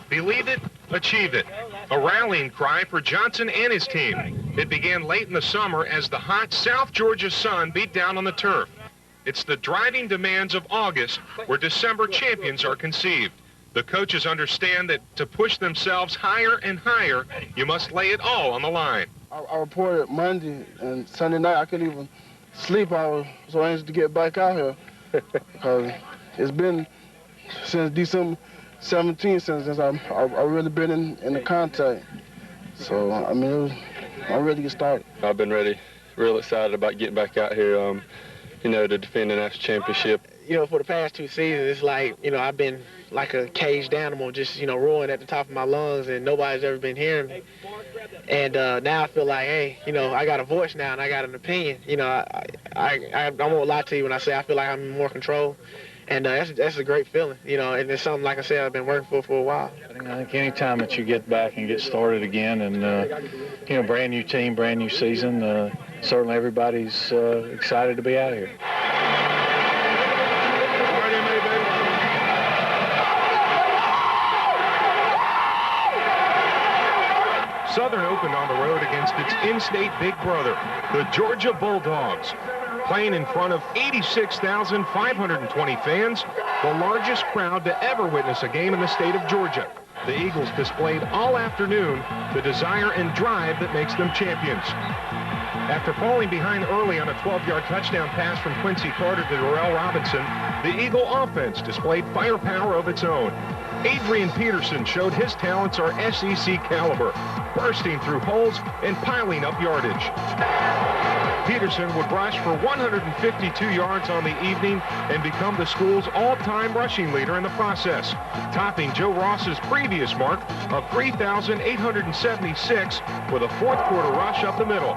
Believe it, achieve it. A rallying cry for Johnson and his team. It began late in the summer as the hot South Georgia sun beat down on the turf. It's the driving demands of August where December champions are conceived. The coaches understand that to push themselves higher and higher, you must lay it all on the line. I reported Monday and Sunday night. I couldn't even sleep. I was so anxious to get back out here because it's been since December 17th since I've really been in the contact. So, I mean, I'm ready to get started. I've been ready, real excited about getting back out here, to defend the national championship. For the past 2 seasons, it's like, I've been like a caged animal, just, roaring at the top of my lungs, and nobody's ever been hearing me. And now I feel like, hey, I got a voice now, and I got an opinion. I won't lie to you when I say I feel like I'm in more control. And that's a great feeling, and it's something, like I said, I've been working for a while. I think any time that you get back and get started again and, brand new team, brand new season, certainly everybody's excited to be out here. Southern opened on the road against its in-state big brother, the Georgia Bulldogs. Playing in front of 86,520 fans, the largest crowd to ever witness a game in the state of Georgia. The Eagles displayed all afternoon the desire and drive that makes them champions. After falling behind early on a 12-yard touchdown pass from Quincy Carter to Darrell Robinson, the Eagle offense displayed firepower of its own. Adrian Peterson showed his talents are SEC caliber, bursting through holes and piling up yardage. Peterson would rush for 152 yards on the evening and become the school's all-time rushing leader in the process, topping Joe Ross's previous mark of 3,876 with a fourth-quarter rush up the middle.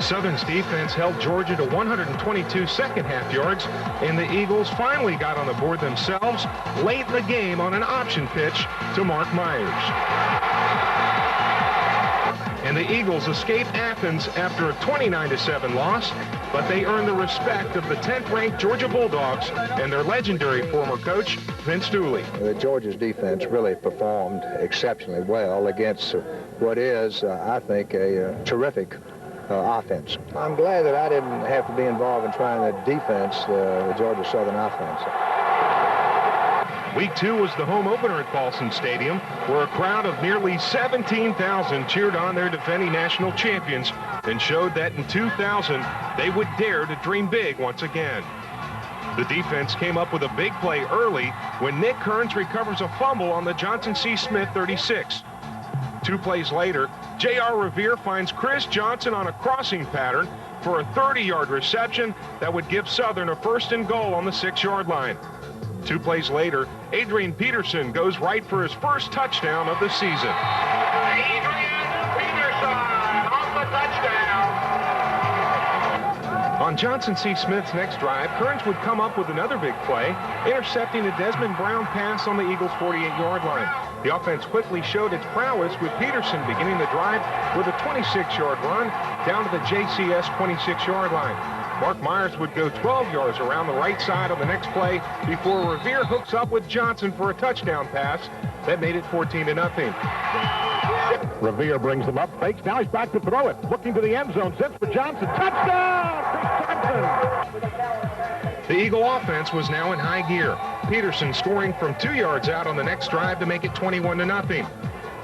Southern's defense held Georgia to 122 second-half yards, and the Eagles finally got on the board themselves late in the game on an option pitch to Mark Myers. And the Eagles escape Athens after a 29-7 loss, but they earn the respect of the 10th-ranked Georgia Bulldogs and their legendary former coach, Vince Dooley. Georgia's defense really performed exceptionally well against what is, I think, a terrific offense. I'm glad that I didn't have to be involved in trying to defense the Georgia Southern offense. Week 2 was the home opener at Paulson Stadium, where a crowd of nearly 17,000 cheered on their defending national champions and showed that in 2000 they would dare to dream big once again. The defense came up with a big play early when Nick Kearns recovers a fumble on the Johnson C. Smith 36. 2 plays later, J.R. Revere finds Chris Johnson on a crossing pattern for a 30-yard reception that would give Southern a 1st and goal on the 6-yard line. 2 plays later, Adrian Peterson goes right for his first touchdown of the season. Adrian Peterson on the touchdown. On Johnson C. Smith's next drive, Kearns would come up with another big play, intercepting a Desmond Brown pass on the Eagles' 48-yard line. The offense quickly showed its prowess with Peterson beginning the drive with a 26-yard run down to the JCS 26-yard line. Mark Myers would go 12 yards around the right side on the next play before Revere hooks up with Johnson for a touchdown pass that made it 14-0. Revere brings them up, fakes, now he's back to throw it, looking to the end zone, sets for Johnson, touchdown, Chris Johnson! The Eagle offense was now in high gear. Peterson scoring from 2 yards out on the next drive to make it 21-0.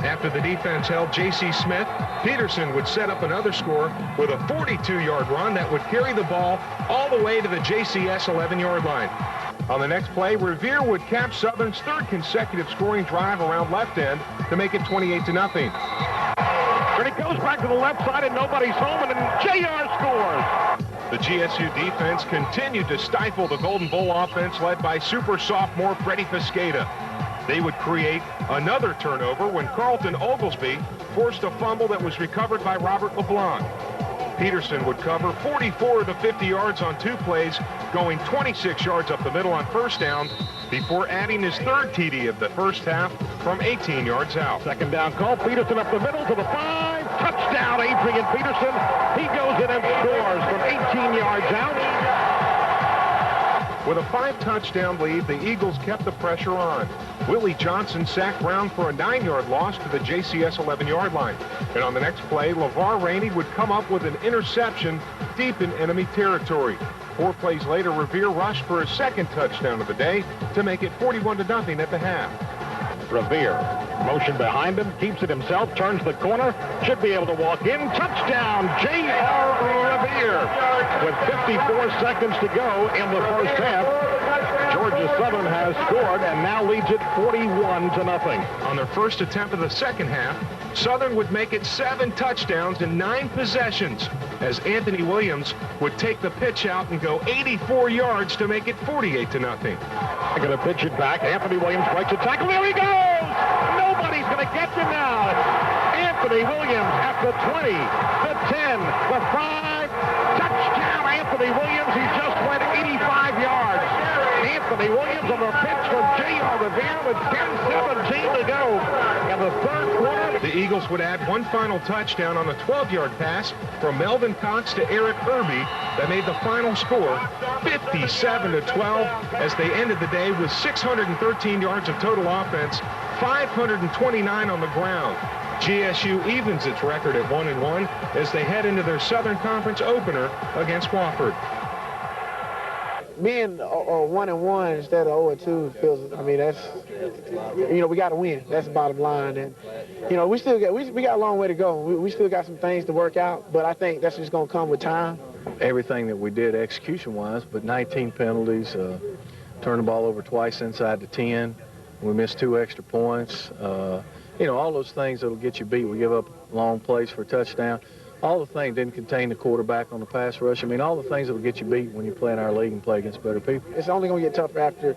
After the defense held J.C. Smith, Peterson would set up another score with a 42-yard run that would carry the ball all the way to the JCS 11-yard line. On the next play, Revere would cap Southern's 3rd consecutive scoring drive around left end to make it 28-0. And it goes back to the left side and nobody's home, and then J.R. scores. The GSU defense continued to stifle the Golden Bowl offense led by super sophomore Freddie Fiscata. They would create another turnover when Carlton Oglesby forced a fumble that was recovered by Robert LeBlanc. Peterson would cover 44 of the 50 yards on 2 plays, going 26 yards up the middle on 1st down before adding his 3rd TD of the first half from 18 yards out. 2nd down call, Peterson up the middle to the 5, touchdown Adrian Peterson. He goes in and scores from 18 yards out. With a 5-touchdown lead, the Eagles kept the pressure on. Willie Johnson sacked Brown for a 9-yard loss to the JCS 11-yard line. And on the next play, LeVar Rainey would come up with an interception deep in enemy territory. 4 plays later, Revere rushed for his second touchdown of the day to make it 41-0 at the half. Revere, motion behind him, keeps it himself, turns the corner, should be able to walk in. Touchdown, J.R. Revere. With 54 seconds to go in the first half, Georgia Southern has scored and now leads it 41-0. On their first attempt of the second half, Southern would make it 7 touchdowns in 9 possessions as Anthony Williams would take the pitch out and go 84 yards to make it 48-0. I'm going to pitch it back. Anthony Williams breaks a tackle. There he goes! Nobody's going to get him now. Anthony Williams at the 20, the 10, the 5. Touchdown, Anthony Williams. He just went 85 yards. Anthony Williams on the pitch from J.R. Revere with 10:17 to go in the third quarter. The Eagles would add one final touchdown on a 12-yard pass from Melvin Cox to Eric Irby that made the final score 57-12 as they ended the day with 613 yards of total offense, 529 on the ground. GSU evens its record at 1-1 as they head into their Southern Conference opener against Wofford. Being 1-1 instead of 0-2 feels, I mean, that's, you know, we got to win. That's the bottom line. And, you know, we got a long way to go. We still got some things to work out, but I think that's just going to come with time. Everything that we did execution-wise, but 19 penalties, turned the ball over twice inside the 10. We missed 2 extra points. You know, all those things that'll get you beat. We give up long plays for a touchdown. All the things didn't contain the quarterback on the pass rush. I mean, all the things that will get you beat when you play in our league and play against better people. It's only going to get tougher after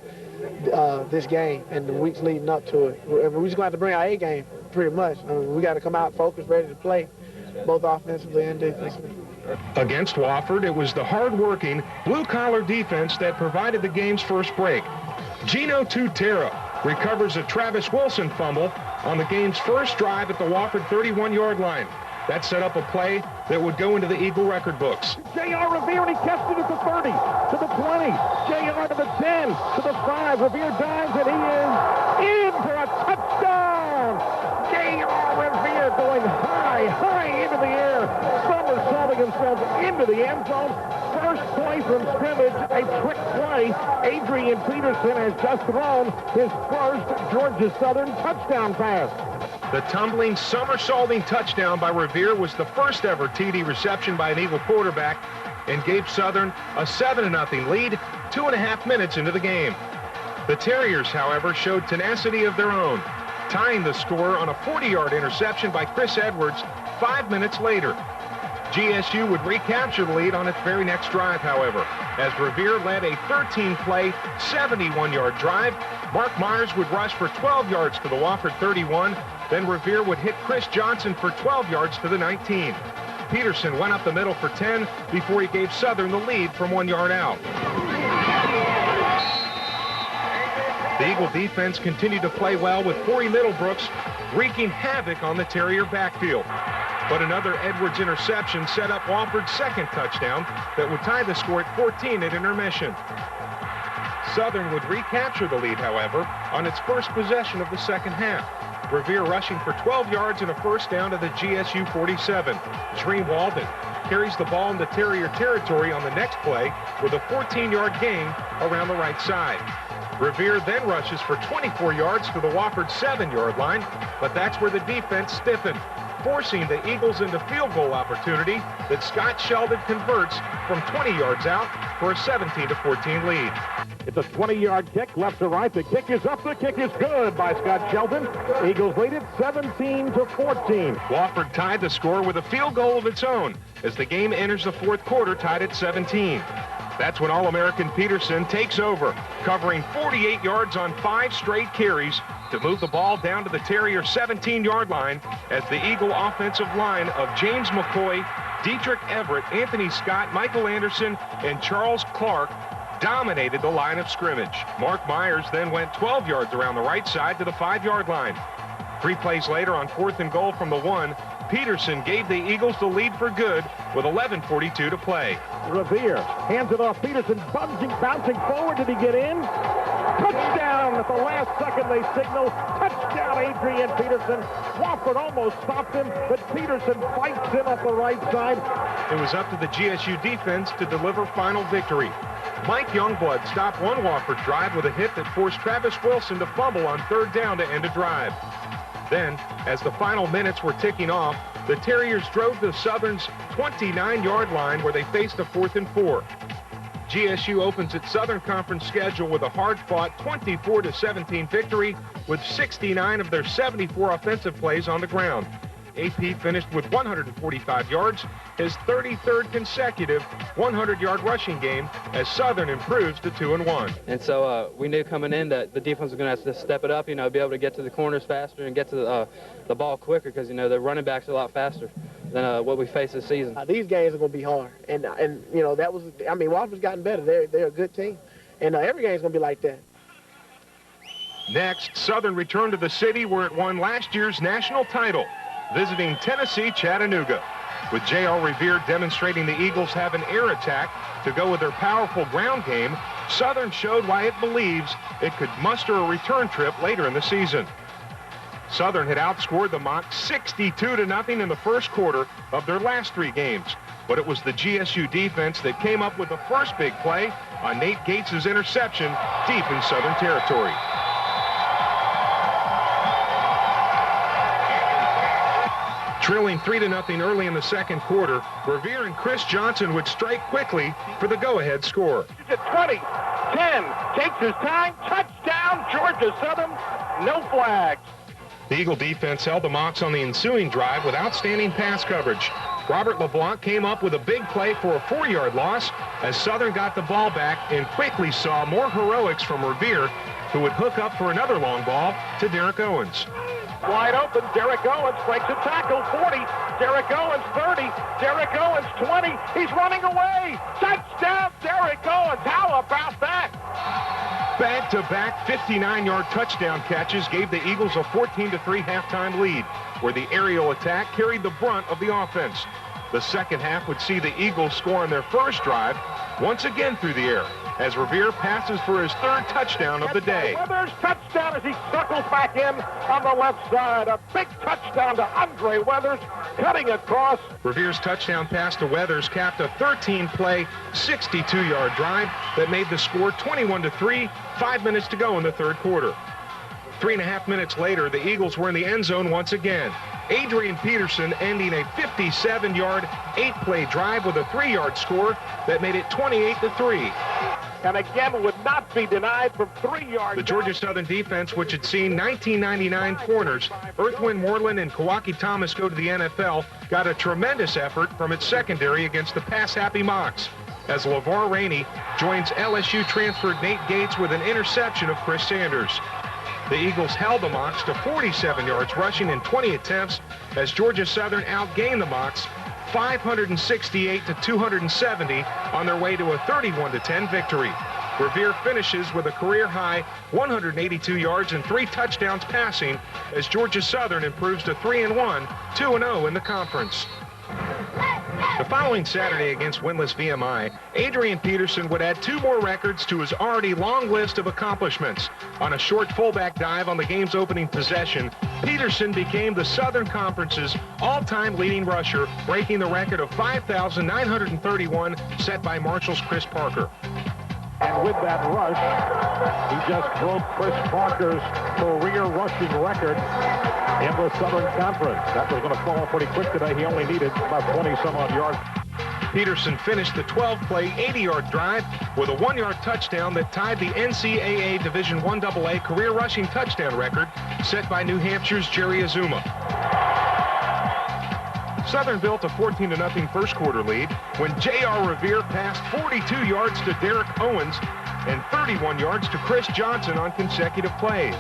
this game and the weeks leading up to it. We're just going to have to bring our A game, pretty much. I mean, we got to come out focused, ready to play, both offensively and defensively. Against Wofford, it was the hard-working, blue-collar defense that provided the game's first break. Gino Tutera recovers a Travis Wilson fumble on the game's first drive at the Wofford 31-yard line. That set up a play that would go into the Eagle record books. J.R. Revere, and he catches it at the 30, to the 20, J.R. to the 10, to the 5. Revere dives, and he is in for a touchdown. J.R. Revere going high into the air, somersaulting himself into the end zone. First play from scrimmage, a trick play. Adrian Peterson has just thrown his first Georgia Southern touchdown pass. The tumbling, somersaulting touchdown by Revere was the first ever TD reception by an Eagle quarterback and gave Southern a 7-0 lead 2.5 minutes into the game. The Terriers, however, showed tenacity of their own, tying the score on a 40-yard interception by Chris Edwards 5 minutes later. GSU would recapture the lead on its very next drive, however, as Revere led a 13-play, 71-yard drive. Mark Myers would rush for 12 yards to the Wofford 31. Then Revere would hit Chris Johnson for 12 yards to the 19. Peterson went up the middle for 10 before he gave Southern the lead from 1 yard out. The Eagle defense continued to play well with Corey Middlebrooks wreaking havoc on the Terrier backfield. But another Edwards interception set up Wofford's second touchdown that would tie the score at 14 at intermission. Southern would recapture the lead, however, on its first possession of the second half. Revere rushing for 12 yards and a first down to the GSU 47. Shereen Walden carries the ball into Terrier territory on the next play with a 14-yard gain around the right side. Revere then rushes for 24 yards to the Wofford 7-yard line, but that's where the defense stiffened, forcing the Eagles into field goal opportunity that Scott Sheldon converts from 20 yards out for a 17-14 lead. It's a 20-yard kick, left to right. The kick is up. The kick is good by Scott Sheldon. Eagles lead it 17-14. Wofford tied the score with a field goal of its own as the game enters the fourth quarter tied at 17. That's when All-American Peterson takes over, covering 48 yards on 5 straight carries to move the ball down to the Terrier 17-yard line as the Eagle offensive line of James McCoy, Dietrich Everett, Anthony Scott, Michael Anderson, and Charles Clark dominated the line of scrimmage. Mark Myers then went 12 yards around the right side to the 5-yard line. 3 plays later on 4th and goal from the 1, Peterson gave the Eagles the lead for good with 11:42 to play. Revere hands it off. Peterson bouncing forward. Did he get in? Touchdown at the last second, they signal. Touchdown, Adrian Peterson. Wofford almost stopped him, but Peterson fights him up the right side. It was up to the GSU defense to deliver final victory. Mike Youngblood stopped one Wofford drive with a hit that forced Travis Wilson to fumble on 3rd down to end a drive. Then, as the final minutes were ticking off, the Terriers drove to Southern's 29-yard line where they faced a 4th and 4. GSU opens its Southern Conference schedule with a hard-fought 24-17 victory with 69 of their 74 offensive plays on the ground. AP finished with 145 yards, his 33rd consecutive 100-yard rushing game as Southern improves to 2-1. And so we knew coming in that the defense was going to have to step it up, be able to get to the corners faster and get to the ball quicker because, the running backs are a lot faster than what we face this season. These games are going to be hard. And Wofford's gotten better. They're a good team. And every game's going to be like that. Next, Southern returned to the city where it won last year's national title, visiting Tennessee Chattanooga. With J.R. Revere demonstrating the Eagles have an air attack to go with their powerful ground game, Southern showed why it believes it could muster a return trip later in the season. Southern had outscored the Mocs 62-0 in the first quarter of their last 3 games, but it was the GSU defense that came up with the first big play on Nate Gates' interception deep in Southern territory. Trailing 3-0 early in the second quarter, Revere and Chris Johnson would strike quickly for the go-ahead score. He's at 20, 10, takes his time, touchdown, Georgia Southern, no flags. The Eagle defense held the Mocs on the ensuing drive with outstanding pass coverage. Robert LeBlanc came up with a big play for a 4-yard loss as Southern got the ball back and quickly saw more heroics from Revere, who would hook up for another long ball to Derek Owens. Wide open, Derek Owens breaks a tackle, 40, Derek Owens 30, Derek Owens 20, he's running away, touchdown Derek Owens, how about that? Back-to-back 59-yard touchdown catches gave the Eagles a 14-3 halftime lead, where the aerial attack carried the brunt of the offense. The second half would see the Eagles score on their first drive, once again through the air, as Revere passes for his 3rd touchdown of the day. Weathers touchdown as he circles back in on the left side. A big touchdown to Andre Weathers, cutting across. Revere's touchdown pass to Weathers capped a 13-play, 62-yard drive that made the score 21-3, 5 minutes to go in the third quarter. 3.5 minutes later, the Eagles were in the end zone once again. Adrian Peterson ending a 57-yard, 8-play drive with a 3-yard score that made it 28-3. And again would not be denied from 3 yards. The Georgia Southern defense, which had seen 1999 corners Earthwind Moreland and Kawaki Thomas go to the NFL, got a tremendous effort from its secondary against the pass-happy Mocs, as LeVar Rainey joins LSU transferred Nate Gates with an interception of Chris Sanders. The Eagles held the Mocs to 47 yards rushing in 20 attempts as Georgia Southern outgained the Mocs 568-270 on their way to a 31-10 victory. Revere finishes with a career-high 182 yards and 3 touchdowns passing as Georgia Southern improves to 3-1, 2-0 in the conference. The following Saturday against winless VMI, Adrian Peterson would add 2 more records to his already long list of accomplishments. On a short fullback dive on the game's opening possession, Peterson became the Southern Conference's all-time leading rusher, breaking the record of 5,931 set by Marshall's Chris Parker. And with that rush, he just broke Chris Parker's career rushing record in the Southern Conference. That was going to fall pretty quick today. He only needed about 20-some-odd yards. Peterson finished the 12-play, 80-yard drive with a 1-yard touchdown that tied the NCAA Division I AA career rushing touchdown record set by New Hampshire's Jerry Azuma. Southern built a 14-0 first quarter lead when J.R. Revere passed 42 yards to Derek Owens and 31 yards to Chris Johnson on consecutive plays.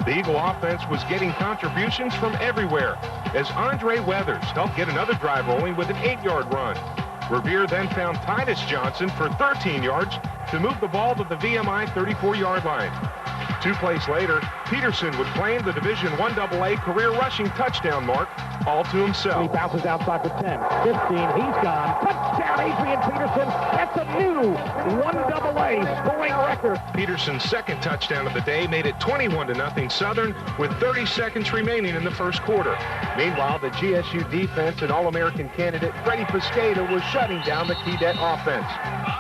The Eagle offense was getting contributions from everywhere as Andre Weathers helped get another drive rolling with an 8-yard run. Revere then found Titus Johnson for 13 yards to move the ball to the VMI 34-yard line. 2 plays later, Peterson would claim the Division I AA career rushing touchdown mark all to himself. He bounces outside for 10, 15, he's gone. Touchdown, Adrian Peterson. That's a new I AA scoring record. Peterson's second touchdown of the day made it 21-0 Southern with 30 seconds remaining in the first quarter. Meanwhile, the GSU defense and All-American candidate Freddie Pescata was shutting down the Keydette offense.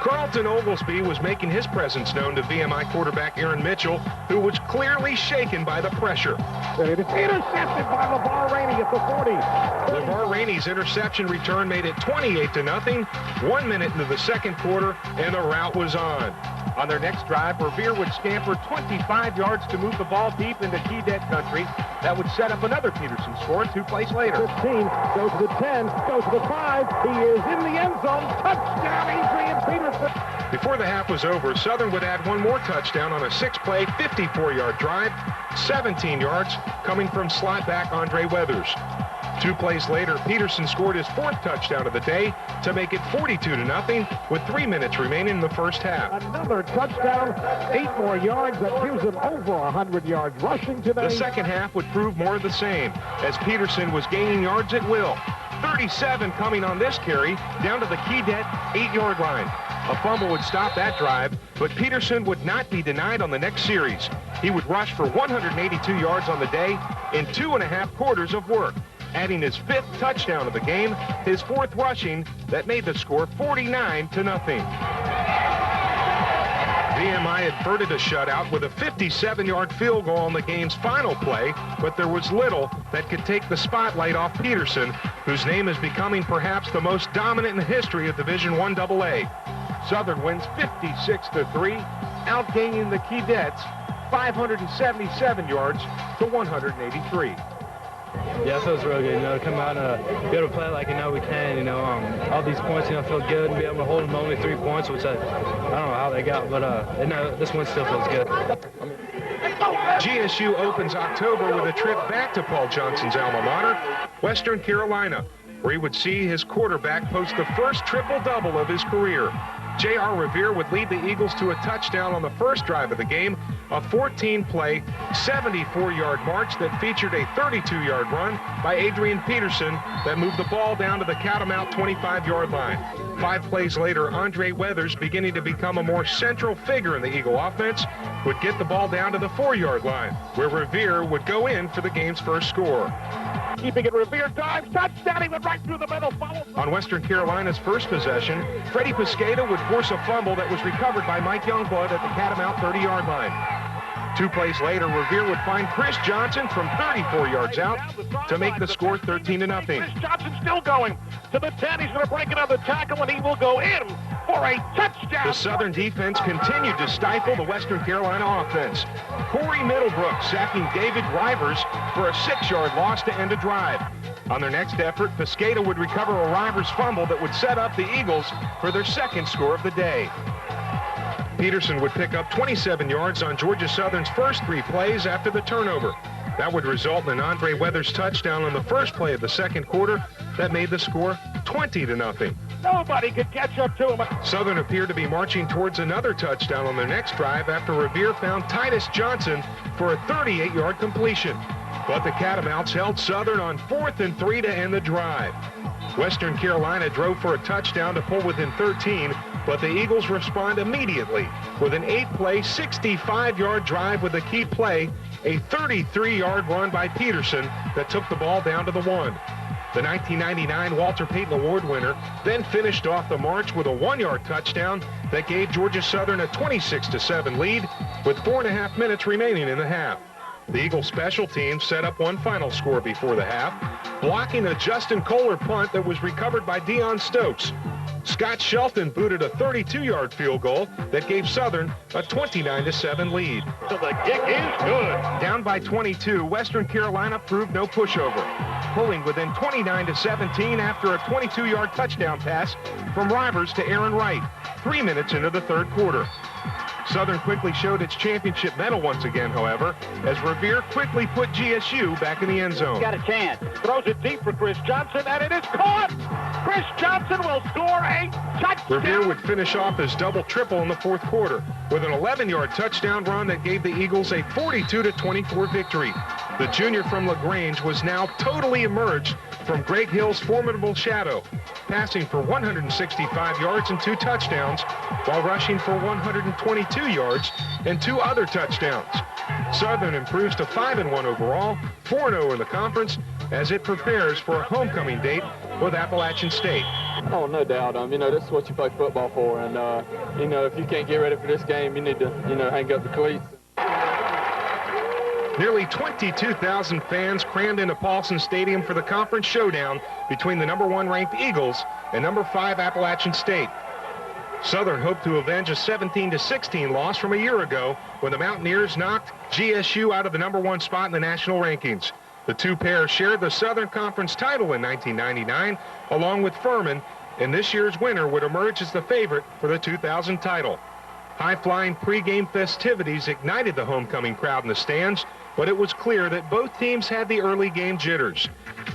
Carlton Oglesby was making his presence known to VMI quarterback Aaron Mitchell, who was clearly shaken by the pressure. It is intercepted by LeVar Rainey at the 40. LeVar Rainey's interception return made it 28-0, 1 minute into the second quarter, and the route was on. On their next drive, Revere would scamper 25 yards to move the ball deep into Keydette country. That would set up another Peterson score 2 plays later. 15, goes to the 10, goes to the 5. He is in the end zone. Touchdown, Adrian Peterson. Before the half was over, Southern would add one more touchdown on a 6-play, 54-yard drive, 17 yards coming from slot back Andre Weathers. 2 plays later, Peterson scored his 4th touchdown of the day to make it 42-0 with 3 minutes remaining in the first half. Another touchdown, 8 more yards. That gives him over 100 yards rushing today. The second half would prove more of the same as Peterson was gaining yards at will. 37 coming on this carry down to the Keydette 8-yard line. A fumble would stop that drive, but Peterson would not be denied on the next series. He would rush for 182 yards on the day in 2.5 quarters of work, adding his 5th touchdown of the game, his 4th rushing, that made the score 49-0. VMI averted a shutout with a 57-yard field goal on the game's final play, but there was little that could take the spotlight off Peterson, whose name is becoming perhaps the most dominant in the history of Division I AA. Southern wins 56-3, outgaining the Keydettes 577 yards to 183. Yeah, it feels real good, to come out and be able to play like, we can, all these points, feel good and be able to hold them only 3 points, which I don't know how they got, but, this one still feels good. GSU opens October with a trip back to Paul Johnson's alma mater, Western Carolina, where he would see his quarterback post the first triple-double of his career. J.R. Revere would lead the Eagles to a touchdown on the first drive of the game, a 14-play, 74-yard march that featured a 32-yard run by Adrian Peterson that moved the ball down to the Catamount 25-yard line. 5 plays later, Andre Weathers, beginning to become a more central figure in the Eagle offense, would get the ball down to the 4-yard line, where Revere would go in for the game's first score. Keeping it, Revere dives, touchdown, he went right through the middle, followed. On Western Carolina's first possession, Freddie Pescata would force a fumble that was recovered by Mike Youngblood at the Catamount 30-yard line. 2 plays later, Revere would find Chris Johnson from 34 yards out to make the score 13-0. Chris Johnson still going to the 10. He's going to break another tackle, and he will go in for a touchdown. The Southern defense continued to stifle the Western Carolina offense. Corey Middlebrook sacking David Rivers for a 6-yard loss to end a drive. On their next effort, Pescata would recover a Rivers fumble that would set up the Eagles for their 2nd score of the day. Peterson would pick up 27 yards on Georgia Southern's first 3 plays after the turnover. That would result in an Andre Weathers touchdown on the first play of the second quarter that made the score 20-0. Nobody could catch up to him. Southern appeared to be marching towards another touchdown on their next drive after Revere found Titus Johnson for a 38-yard completion. But the Catamounts held Southern on 4th and 3 to end the drive. Western Carolina drove for a touchdown to pull within 13, but the Eagles respond immediately with an 8-play, 65-yard drive with a key play, a 33-yard run by Peterson that took the ball down to the 1. The 1999 Walter Payton Award winner then finished off the march with a 1-yard touchdown that gave Georgia Southern a 26-7 lead with 4.5 minutes remaining in the half. The Eagles special teams set up one final score before the half, blocking a Justin Kohler punt that was recovered by Deion Stokes. Scott Shelton booted a 32-yard field goal that gave Southern a 29-7 lead. So the kick is good. Down by 22, Western Carolina proved no pushover, pulling within 29-17 after a 22-yard touchdown pass from Rivers to Aaron Wright, 3 minutes into the third quarter. Southern quickly showed its championship medal once again, however, as Revere quickly put GSU back in the end zone. Got a chance. Throws it deep for Chris Johnson, and it is caught. Chris Johnson will score a touchdown. Revere would finish off his double-triple in the fourth quarter with an 11-yard touchdown run that gave the Eagles a 42-24 victory. The junior from LaGrange was now totally emerged from Greg Hill's formidable shadow, passing for 165 yards and 2 touchdowns, while rushing for 122 yards and 2 other touchdowns. Southern improves to 5-1 overall, 4-0 in the conference, as it prepares for a homecoming date with Appalachian State. Oh, no doubt. You know, this is what you play football for, and you know, if you can't get ready for this game, you need to, you know, hang up the cleats. Nearly 22,000 fans crammed into Paulson Stadium for the conference showdown between the #1 ranked Eagles and #5 Appalachian State. Southern hoped to avenge a 17-16 loss from a year ago when the Mountaineers knocked GSU out of the #1 spot in the national rankings. The two pairs shared the Southern Conference title in 1999 along with Furman, and this year's winner would emerge as the favorite for the 2000 title. High-flying pregame festivities ignited the homecoming crowd in the stands, but it was clear that both teams had the early game jitters.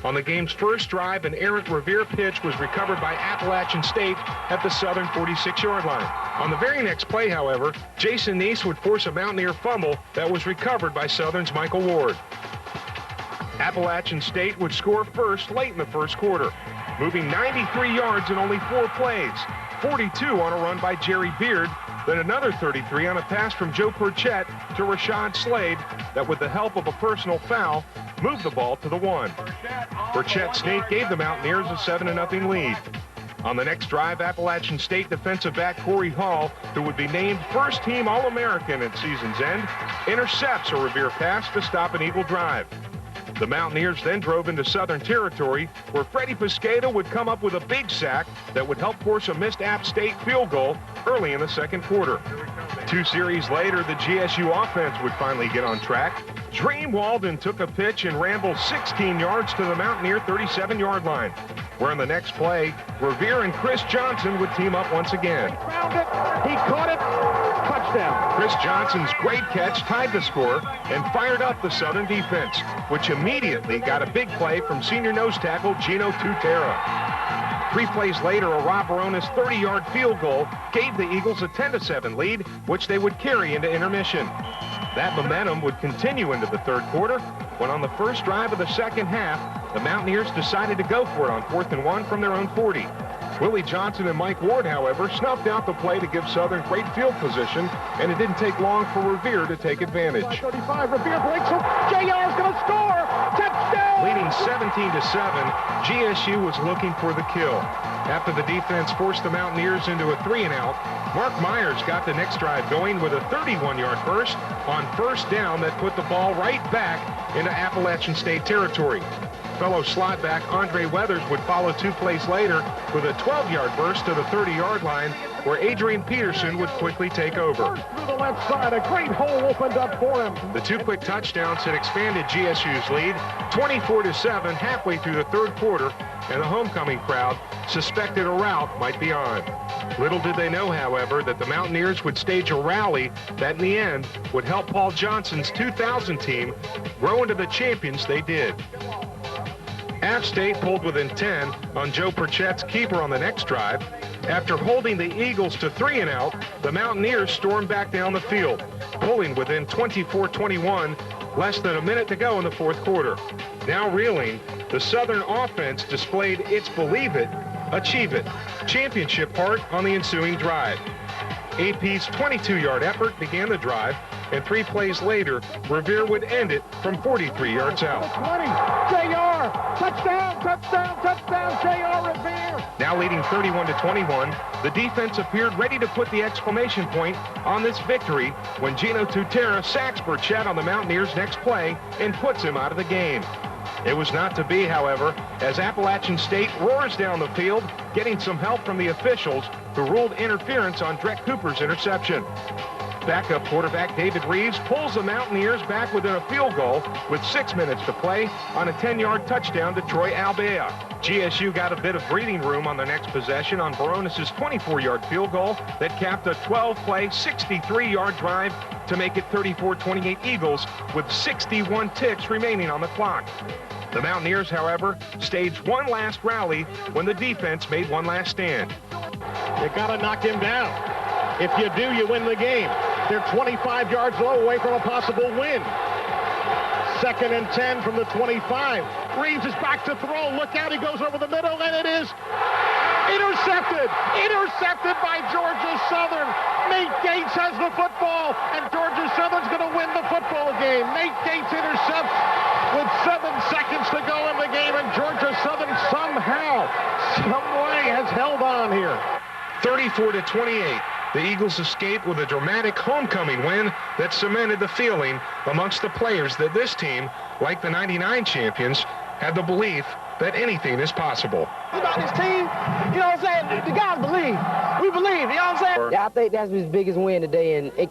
On the game's first drive, an errant Revere pitch was recovered by Appalachian State at the Southern 46-yard line. On the very next play, however, Jason Neese would force a Mountaineer fumble that was recovered by Southern's Michael Ward. Appalachian State would score first late in the first quarter, moving 93 yards in only 4 plays, 42 on a run by Jerry Beard, then another 33 on a pass from Joe Perchette to Rashad Slade that, with the help of a personal foul, moved the ball to the 1. Perchette's sneak gave the Mountaineers a 7-0 lead. On the next drive, Appalachian State defensive back Corey Hall, who would be named first-team All-American at season's end, intercepts a Revere pass to stop an Eagle drive. The Mountaineers then drove into Southern territory, where Freddie Piscata would come up with a big sack that would help force a missed App State field goal early in the second quarter. 2 series later, the GSU offense would finally get on track. Dream Walden took a pitch and rambled 16 yards to the Mountaineer 37-yard line, where in the next play, Revere and Chris Johnson would team up once again. Found it. He caught it. Touchdown. Chris Johnson's great catch tied the score and fired up the Southern defense, which immediately got a big play from senior nose tackle Gino Tutera. 3 plays later, a Rob Baronis 30-yard field goal gave the Eagles a 10-7 lead, which they would carry into intermission. That momentum would continue into the third quarter, when on the first drive of the second half, the Mountaineers decided to go for it on 4th and 1 from their own 40. Willie Johnson and Mike Ward, however, snuffed out the play to give Southern great field position, and it didn't take long for Revere to take advantage. 35, Revere breaks it. JR's going to score. Touchdown! Leading 17-7, GSU was looking for the kill. After the defense forced the Mountaineers into a 3-and-out, Mark Myers got the next drive going with a 31-yard burst on first down that put the ball right back into Appalachian State territory. Fellow slot back Andre Weathers would follow 2 plays later with a 12-yard burst to the 30-yard line, where Adrian Peterson would quickly take over. Through the left side, a great hole opened up for him. The 2 quick touchdowns had expanded GSU's lead 24-7 halfway through the third quarter, and the homecoming crowd suspected a rout might be on. Little did they know, however, that the Mountaineers would stage a rally that in the end would help Paul Johnson's 2000 team grow into the champions they did. App State pulled within 10 on Joe Perchette's keeper on the next drive. After holding the Eagles to 3-and-out, the Mountaineers stormed back down the field, pulling within 24-21, less than a minute to go in the fourth quarter. Now reeling, the Southern offense displayed its believe it, achieve it championship heart on the ensuing drive. AP's 22-yard effort began the drive, and 3 plays later, Revere would end it from 43 yards out. 20, JR, touchdown, touchdown, touchdown, JR Revere. Now leading 31-21, the defense appeared ready to put the exclamation point on this victory when Gino Tutera sacks Perchette on the Mountaineers' next play and puts him out of the game. It was not to be, however, as Appalachian State roars down the field, getting some help from the officials who ruled interference on Drek Cooper's interception. Backup quarterback David Reeves pulls the Mountaineers back within a field goal with 6 minutes to play on a 10-yard touchdown to Troy Albea. GSU got a bit of breathing room on the next possession on Baronis' 24-yard field goal that capped a 12-play, 63-yard drive to make it 34-28 Eagles with 61 ticks remaining on the clock. The Mountaineers, however, staged one last rally when the defense made one last stand. You got to knock him down. If you do, you win the game. They're 25 yards low away from a possible win. 2nd and 10 from the 25. Reeves is back to throw. Look out, he goes over the middle, and it is intercepted. Intercepted by Georgia Southern. Nate Gates has the football, and Georgia Southern's going to win the football game. Nate Gates intercepts with 7 seconds to go in the game, and Georgia Southern somehow, some way has held on here. 34-28. The Eagles escaped with a dramatic homecoming win that cemented the feeling amongst the players that this team, like the '99 champions, had the belief that anything is possible. About this team, you know what I'm saying? The guys believe. We believe, you know what I'm saying? Yeah, I think that's his biggest win today, and it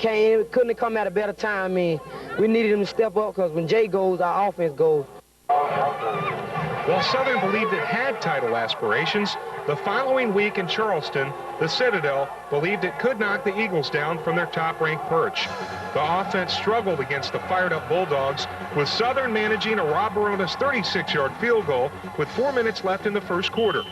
couldn't have come at a better time. I mean, we needed him to step up because when Jay goes, our offense goes. While Southern believed it had title aspirations, the following week in Charleston, the Citadel believed it could knock the Eagles down from their top-ranked perch. The offense struggled against the fired-up Bulldogs, with Southern managing a Rob Baronis 36-yard field goal with 4 minutes left in the first quarter.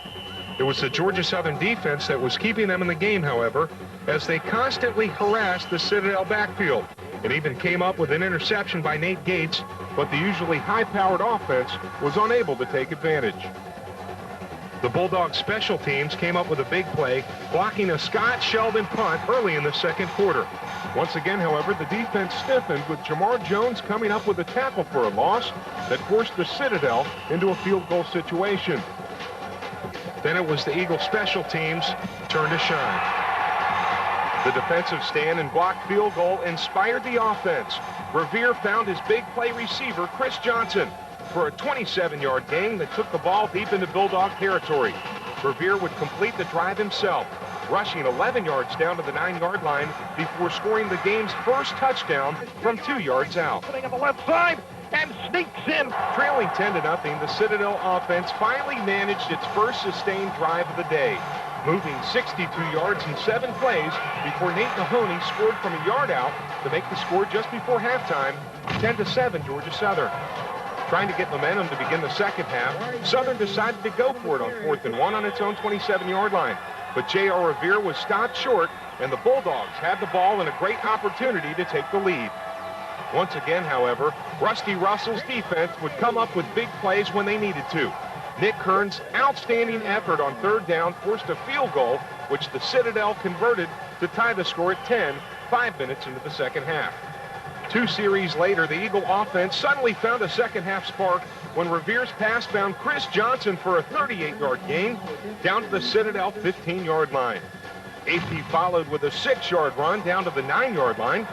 It was the Georgia Southern defense that was keeping them in the game, however, as they constantly harassed the Citadel backfield. It even came up with an interception by Nate Gates, but the usually high-powered offense was unable to take advantage. The Bulldogs special teams came up with a big play, blocking a Scott Sheldon punt early in the second quarter. Once again, however, the defense stiffened, with Jamar Jones coming up with a tackle for a loss that forced the Citadel into a field goal situation. Then it was the Eagle special teams' turn to shine. The defensive stand and blocked field goal inspired the offense. Revere found his big play receiver, Chris Johnson, for a 27-yard gain that took the ball deep into Bulldog territory. Revere would complete the drive himself, rushing 11 yards down to the 9-yard line before scoring the game's first touchdown from 2 yards out. On the left side and sneaks in. Trailing 10-0, the Citadel offense finally managed its first sustained drive of the day, moving 62 yards in 7 plays before Nate Mahoney scored from a yard out to make the score just before halftime, 10-7 Georgia Southern. Trying to get momentum to begin the second half, Southern decided to go for it on 4th and 1 on its own 27-yard line. But J.R. Revere was stopped short, and the Bulldogs had the ball and a great opportunity to take the lead. Once again, however, Rusty Russell's defense would come up with big plays when they needed to. Nick Kern's outstanding effort on 3rd down forced a field goal, which the Citadel converted to tie the score at 10, 5 minutes into the second half. 2 series later, the Eagle offense suddenly found a second-half spark when Revere's pass found Chris Johnson for a 38-yard gain down to the Citadel 15-yard line. AP followed with a 6-yard run down to the 9-yard line.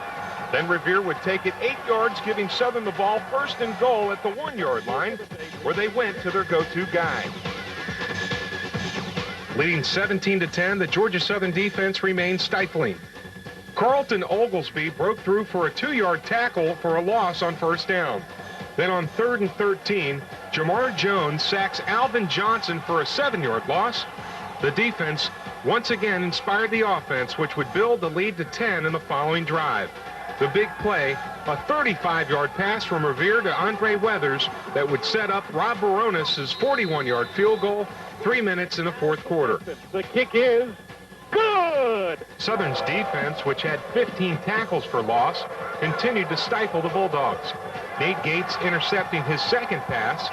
Then Revere would take it 8 yards, giving Southern the ball 1st and goal at the 1-yard line, where they went to their go-to guy. Leading 17-10, the Georgia Southern defense remained stifling. Carlton Oglesby broke through for a 2-yard tackle for a loss on 1st down. Then on 3rd and 13, Jamar Jones sacks Alvin Johnson for a 7-yard loss. The defense once again inspired the offense, which would build the lead to 10 in the following drive. The big play, a 35-yard pass from Revere to Andre Weathers that would set up Rob Baronis' 41-yard field goal 3 minutes in the 4th quarter. The kick is good. Southern's defense, which had 15 tackles for loss, continued to stifle the Bulldogs. Nate Gates intercepting his second pass.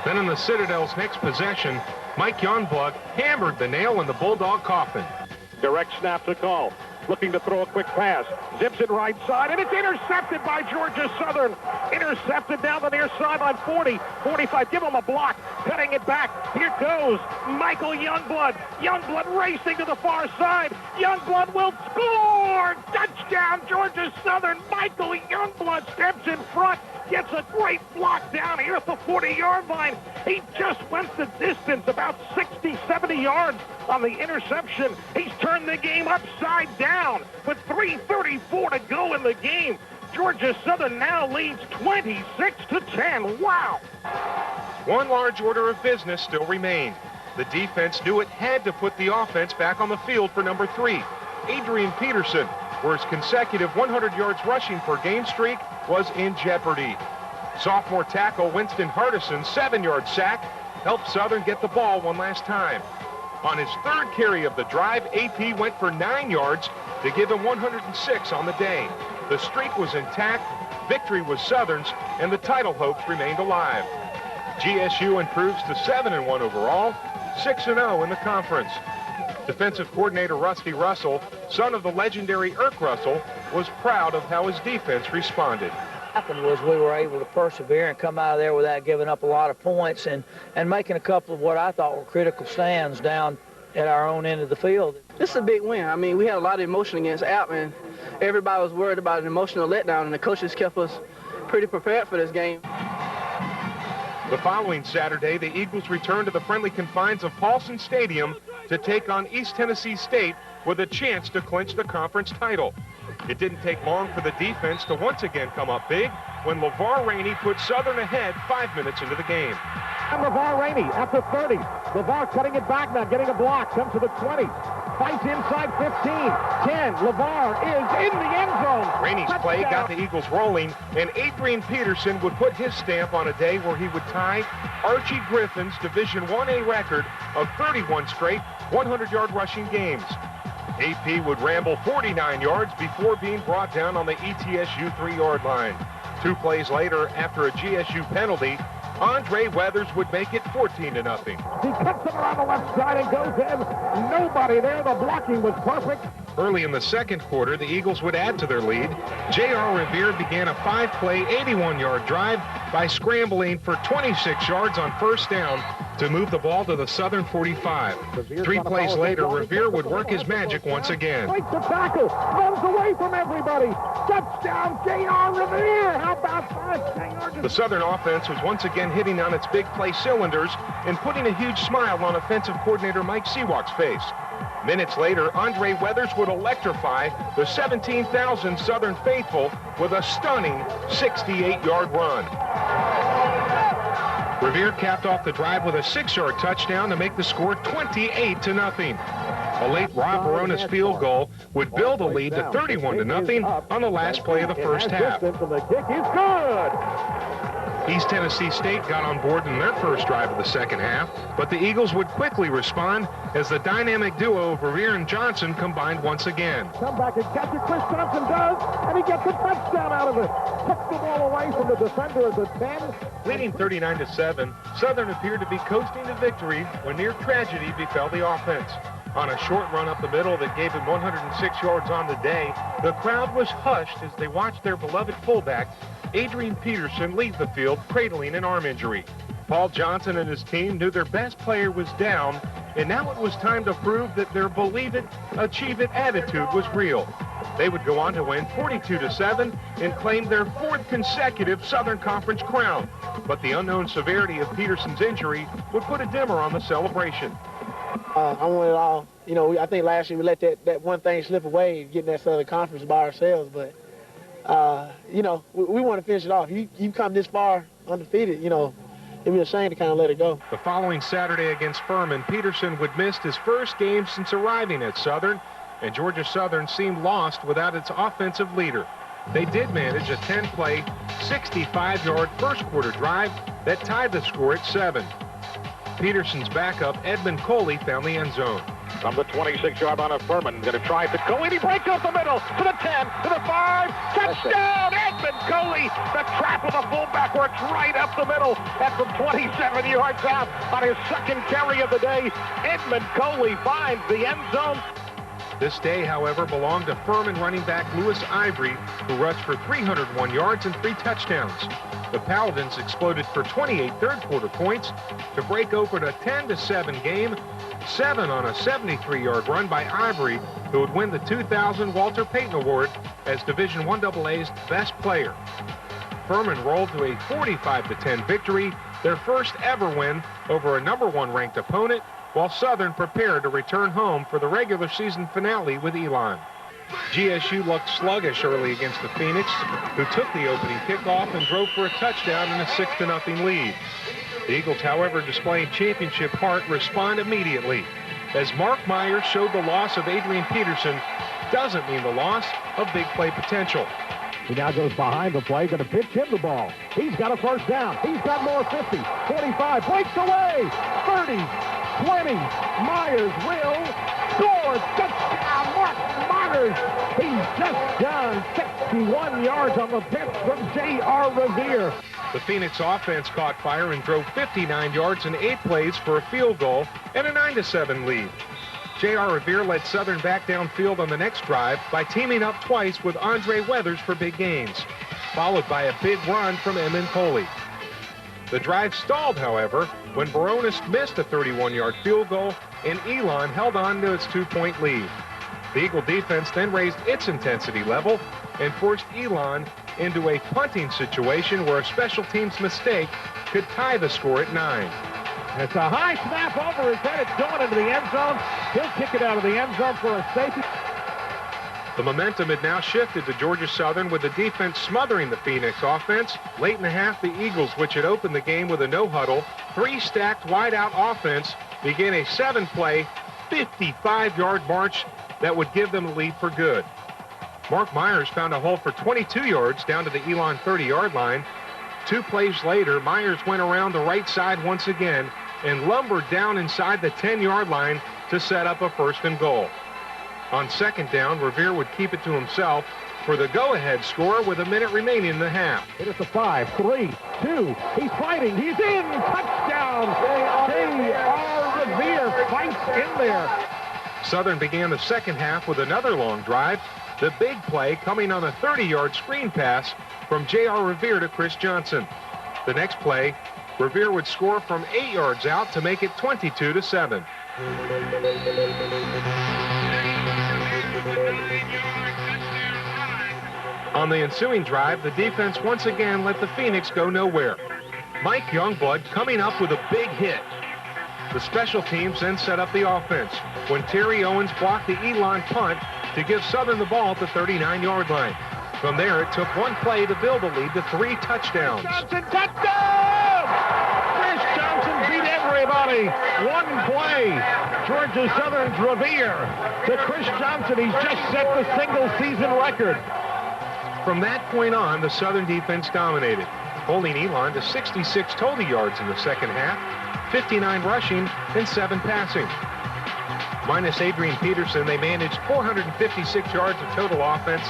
Then in the Citadel's next possession, Mike Youngblood hammered the nail in the Bulldog coffin. Direct snap to call. Looking to throw a quick pass. Zips it right side, and it's intercepted by Georgia Southern. Intercepted down the near sideline, 40, 45. Give him a block. Cutting it back. Here goes Michael Youngblood. Youngblood racing to the far side. Youngblood will score! Touchdown, Georgia Southern. Michael Youngblood steps in front. Gets a great block down here at the 40-yard line. He just went the distance, about 60, 70 yards on the interception. He's turned the game upside down with 3:34 to go in the game. Georgia Southern now leads 26-10. Wow. One large order of business still remained. The defense knew it had to put the offense back on the field for number 3, Adrian Peterson, where his consecutive 100 yards rushing per game streak was in jeopardy. Sophomore tackle Winston Hardison's 7-yard sack helped Southern get the ball one last time. On his third carry of the drive, AP went for 9 yards to give him 106 on the day. The streak was intact, victory was Southern's, and the title hopes remained alive. GSU improves to 7-1 overall, 6-0 in the conference. Defensive coordinator Rusty Russell, son of the legendary Irk Russell, was proud of how his defense responded. What happened was we were able to persevere and come out of there without giving up a lot of points and making a couple of what I thought were critical stands down at our own end of the field. This is a big win. I mean, we had a lot of emotion against App, and everybody was worried about an emotional letdown, and the coaches kept us pretty prepared for this game. The following Saturday, the Eagles returned to the friendly confines of Paulson Stadium to take on East Tennessee State with a chance to clinch the conference title. It didn't take long for the defense to once again come up big when LeVar Rainey put Southern ahead 5 minutes into the game. And LeVar Rainey at the 30. LeVar cutting it back now, getting a block, comes to the 20. Fights inside 15, 10. LeVar is in the end zone. Rainey's Touchdown. play got the Eagles rolling, and Adrian Peterson would put his stamp on a day where he would tie Archie Griffin's Division 1A record of 31 straight 100-yard rushing games. AP would ramble 49 yards before being brought down on the ETSU 3-yard line. 2 plays later, after a GSU penalty, Andre Weathers would make it 14-0. He cuts it around the left side and goes in. Nobody there. The blocking was perfect. Early in the second quarter, the Eagles would add to their lead. J.R. Revere began a 5-play, 81-yard drive by scrambling for 26 yards on first down to move the ball to the Southern 45. 3 plays later, Revere would work his magic once again. Breaks the tackle, runs away from everybody. Touchdown, J.R. Revere. How about that? J.R. The Southern offense was once again hitting on its big play cylinders and putting a huge smile on offensive coordinator Mike Seawalk's face. Minutes later, Andre Weathers would electrify the 17,000 Southern faithful with a stunning 68-yard run. Revere capped off the drive with a 6-yard touchdown to make the score 28-0. A late Rob Baronis field goal would build a lead to 31-0 on the last play of the first half. The kick is good. East Tennessee State got on board in their first drive of the second half, but the Eagles would quickly respond as the dynamic duo of Revere and Johnson combined once again. Come back and catch it. Chris Johnson does, and he gets a touchdown out of it. Tucks the ball away from the defender at the 10. Leading 39-7, Southern appeared to be coasting to victory when near tragedy befell the offense. On a short run up the middle that gave him 106 yards on the day, the crowd was hushed as they watched their beloved fullback, Adrian Peterson, leave the field cradling an arm injury. Paul Johnson and his team knew their best player was down, and now it was time to prove that their believe it, achieve it attitude was real. They would go on to win 42-7 and claim their 4th consecutive Southern Conference crown. But the unknown severity of Peterson's injury would put a dimmer on the celebration. I want it all. You know, I think last year we let that one thing slip away, getting that Southern Conference by ourselves. But, you know, we want to finish it off. You come this far undefeated, you know, it'd be a shame to kind of let it go. The following Saturday against Furman, Peterson would miss his first game since arriving at Southern, and Georgia Southern seemed lost without its offensive leader. They did manage a 10-play, 65-yard first-quarter drive that tied the score at 7. Peterson's backup, Edmund Coley, found the end zone. From the 26-yard line of Furman, going to try to go, and he breaks up the middle to the 10, to the 5. Touchdown, Edmund Coley. The trap of the fullback works right up the middle at the 27 yards out on his second carry of the day. Edmund Coley finds the end zone. This day, however, belonged to Furman running back Lewis Ivory, who rushed for 301 yards and 3 touchdowns. The Paladins exploded for 28 third-quarter points to break open a 10-7 game, 7 on a 73-yard run by Ivory, who would win the 2000 Walter Payton Award as Division IAA's best player. Furman rolled to a 45-10 victory, their first ever win over a number 1 ranked opponent, while Southern prepared to return home for the regular season finale with Elon. GSU looked sluggish early against the Phoenix, who took the opening kickoff and drove for a touchdown in a 6-0 lead. The Eagles, however, displaying championship heart, respond immediately, as Mark Myers showed the loss of Adrian Peterson doesn't mean the loss of big play potential. He now goes behind the play, going to pitch him the ball. He's got a first down. He's got more 50, 25, breaks away, 30, 20. Myers will score. Touchdown, Mark Myers. He's just done 61 yards on the pitch from J.R. Revere. The Phoenix offense caught fire and drove 59 yards in 8 plays for a field goal and a 9-7 lead. J.R. Revere led Southern back downfield on the next drive by teaming up twice with Andre Weathers for big gains, followed by a big run from Emin Coley. The drive stalled, however, when Baronis missed a 31-yard field goal and Elon held on to its 2-point lead. The Eagle defense then raised its intensity level and forced Elon into a punting situation where a special teams mistake could tie the score at 9. It's a high snap over his head. It's going into the end zone. He'll kick it out of the end zone for a safety. The momentum had now shifted to Georgia Southern with the defense smothering the Phoenix offense. Late in the half, the Eagles, which had opened the game with a no-huddle, 3-stacked wide-out offense, began a 7-play, 55-yard march that would give them the lead for good. Mark Myers found a hole for 22 yards down to the Elon 30-yard line. 2 plays later, Myers went around the right side once again and lumbered down inside the 10-yard line to set up a 1st and goal. On 2nd down, Revere would keep it to himself for the go-ahead score with a minute remaining in the half. It is a 5, 3, 2. He's fighting. He's in. Touchdown. J.R. Revere fights in there. Southern began the second half with another long drive. The big play coming on a 30-yard screen pass from J.R. Revere to Chris Johnson. The next play, Revere would score from 8 yards out to make it 22-7. On the ensuing drive, the defense once again let the Phoenix go nowhere. Mike Youngblood coming up with a big hit. The special teams then set up the offense when Terry Owens blocked the Elon punt to give Southern the ball at the 39-yard line. From there, it took 1 play to build a lead to 3 touchdowns. Johnson, touchdown! Chris Johnson beat everybody. 1 play. Georgia Southern's Revere to Chris Johnson. He's just set the single-season record. From that point on, the Southern defense dominated, holding Elon to 66 total yards in the second half, 59 rushing, and 7 passing. Minus Adrian Peterson, they managed 456 yards of total offense,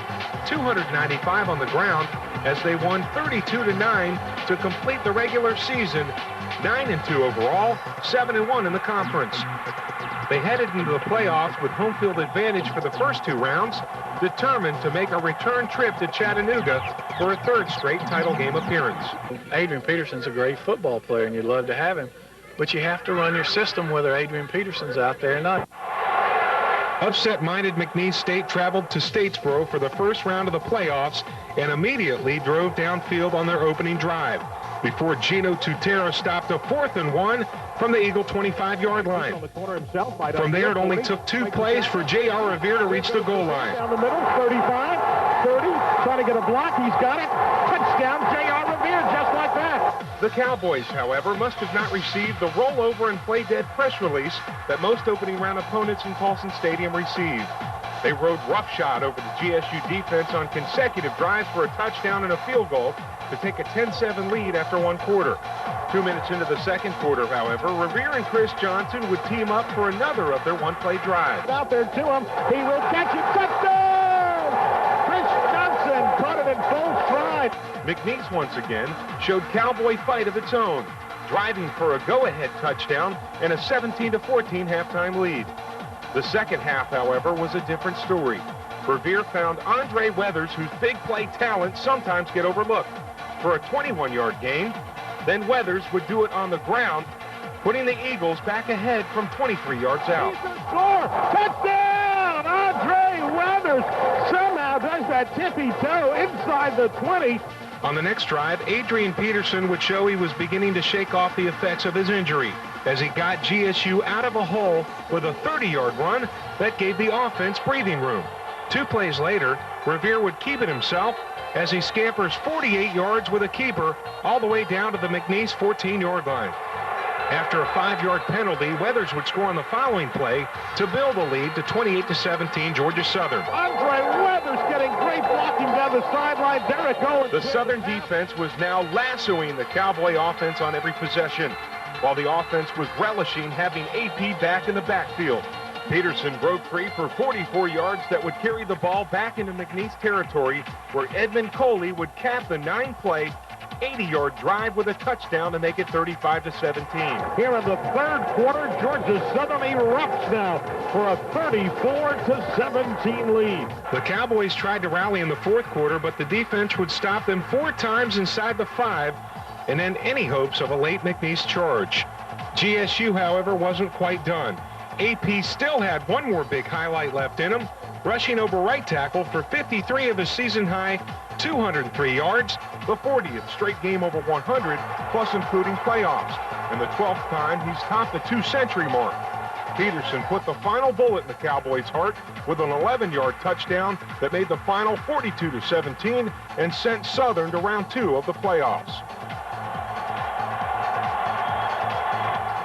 295 on the ground, as they won 32-9 to complete the regular season, 9-2 overall, 7-1 in the conference. They headed into the playoffs with home field advantage for the first 2 rounds, determined to make a return trip to Chattanooga for a 3rd straight title game appearance. Adrian Peterson's a great football player, and you'd love to have him, but you have to run your system whether Adrian Peterson's out there or not. Upset-minded McNeese State traveled to Statesboro for the first round of the playoffs and immediately drove downfield on their opening drive before Gino Tutera stopped a 4th and 1 from the Eagle 25-yard line. From there, it only took 2 plays for J.R. Revere to reach the goal line. Down the middle, 35, 30, trying to get a block. He's got it. Touchdown, J.R. Revere, just like that. The Cowboys, however, must have not received the rollover and play dead press release that most opening round opponents in Paulson Stadium received. They rode roughshod over the GSU defense on consecutive drives for a touchdown and a field goal to take a 10-7 lead after 1 quarter. 2 minutes into the second quarter, however, Revere and Chris Johnson would team up for another of their 1-play drives. Out there to him. He will catch it. Touchdown! Chris Johnson caught it in full stride. McNeese once again showed Cowboy fight of its own, driving for a go-ahead touchdown and a 17-14 halftime lead. The second half, however, was a different story. Revere found Andre Weathers, whose big play talent sometimes get overlooked, for a 21-yard gain. Then Weathers would do it on the ground, putting the Eagles back ahead from 23 yards out. Score! Touchdown! Andre Weathers somehow does that tippy toe inside the 20. On the next drive, Adrian Peterson would show he was beginning to shake off the effects of his injury as he got GSU out of a hole with a 30-yard run that gave the offense breathing room. 2 plays later, Revere would keep it himself as he scampers 48 yards with a keeper all the way down to the McNeese 14-yard line. After a 5-yard penalty, Weathers would score on the following play to build a lead to 28-17, Georgia Southern. Andre Weathers getting great blocking down the sideline. Derek Owens. The Southern defense was now lassoing the Cowboy offense on every possession, while the offense was relishing having AP back in the backfield. Peterson broke free for 44 yards that would carry the ball back into McNeese territory, where Edmund Coley would cap the 9-play, 80-yard drive with a touchdown to make it 35-17. Here in the third quarter, Georgia Southern erupts now for a 34-17 lead. The Cowboys tried to rally in the fourth quarter, but the defense would stop them 4 times inside the 5 and end any hopes of a late McNeese charge. GSU, however, wasn't quite done. AP still had one more big highlight left in him, rushing over right tackle for 53 of his season-high 203 yards, the 40th straight game over 100, plus including playoffs, and the 12th time he's topped the 2-century mark. Peterson put the final bullet in the Cowboys' heart with an 11-yard touchdown that made the final 42-17 and sent Southern to round 2 of the playoffs.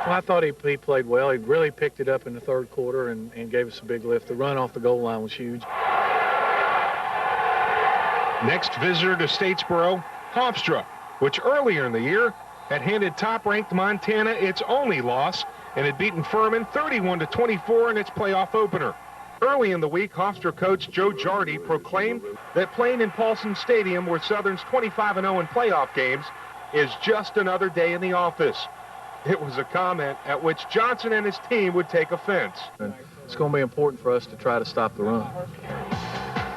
Well, I thought he played well. He really picked it up in the third quarter and gave us a big lift. The run off the goal line was huge. Next visitor to Statesboro, Hofstra, which earlier in the year had handed top-ranked Montana its only loss and had beaten Furman 31-24 in its playoff opener. Early in the week, Hofstra coach Joe Jardy proclaimed that playing in Paulson Stadium, where Southern's 25-0 in playoff games, is just another day in the office. It was a comment at which Johnson and his team would take offense. And it's going to be important for us to try to stop the run.